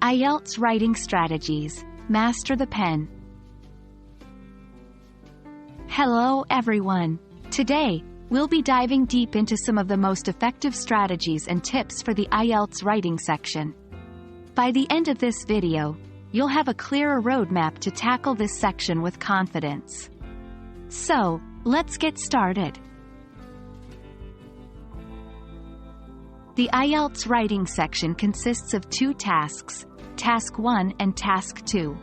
IELTS Writing Strategies. Master the pen. Hello everyone. Today, we'll be diving deep into some of the most effective strategies and tips for the IELTS writing section. By the end of this video, you'll have a clearer roadmap to tackle this section with confidence. So, let's get started. The IELTS writing section consists of two tasks, Task 1 and Task 2.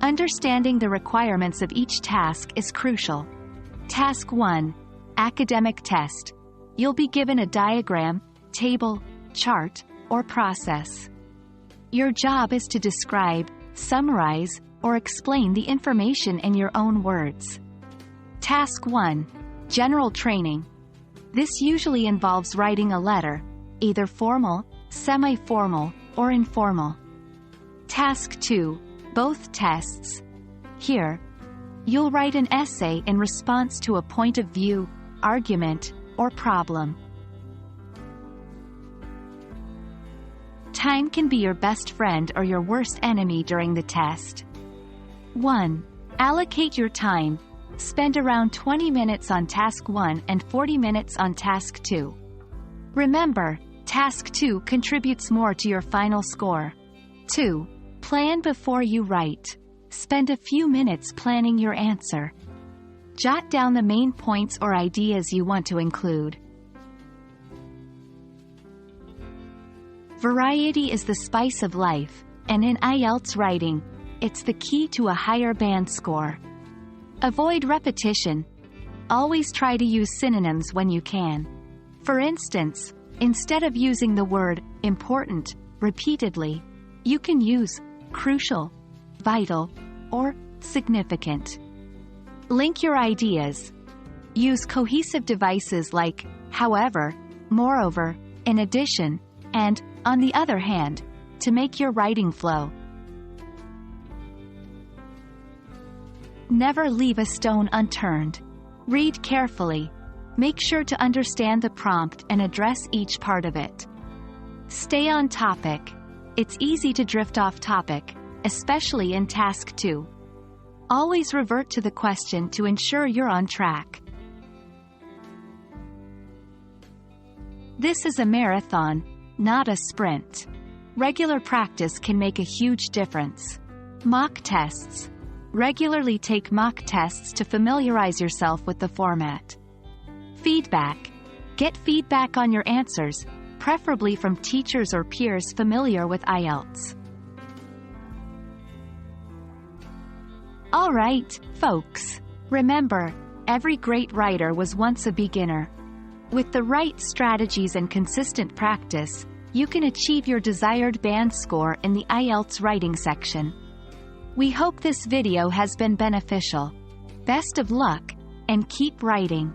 Understanding the requirements of each task is crucial. Task 1. Academic test. You'll be given a diagram, table, chart, or process. Your job is to describe, summarize, or explain the information in your own words. Task 1. General training. This usually involves writing a letter, either formal, semi-formal, or informal. Task 2. Both tests. Here, you'll write an essay in response to a point of view, argument, or problem. Time can be your best friend or your worst enemy during the test. 1. Allocate your time. Spend around 20 minutes on Task 1 and 40 minutes on Task 2. Remember, Task 2 contributes more to your final score. 2. Plan before you write. Spend a few minutes planning your answer. Jot down the main points or ideas you want to include. Variety is the spice of life, and in IELTS writing, it's the key to a higher band score. Avoid repetition. Always try to use synonyms when you can. For instance, instead of using the word important repeatedly, you can use crucial, vital, or significant. Link your ideas. Use cohesive devices like however, moreover, in addition, and on the other hand, to make your writing flow. Never leave a stone unturned. Read carefully. Make sure to understand the prompt and address each part of it. Stay on topic. It's easy to drift off topic, especially in Task 2. Always revert to the question to ensure you're on track. This is a marathon, not a sprint. Regular practice can make a huge difference. Mock tests. Regularly take mock tests to familiarize yourself with the format. Feedback. Get feedback on your answers, preferably from teachers or peers familiar with IELTS. Alright, folks. Remember, every great writer was once a beginner. With the right strategies and consistent practice, you can achieve your desired band score in the IELTS writing section. We hope this video has been beneficial. Best of luck, and keep writing.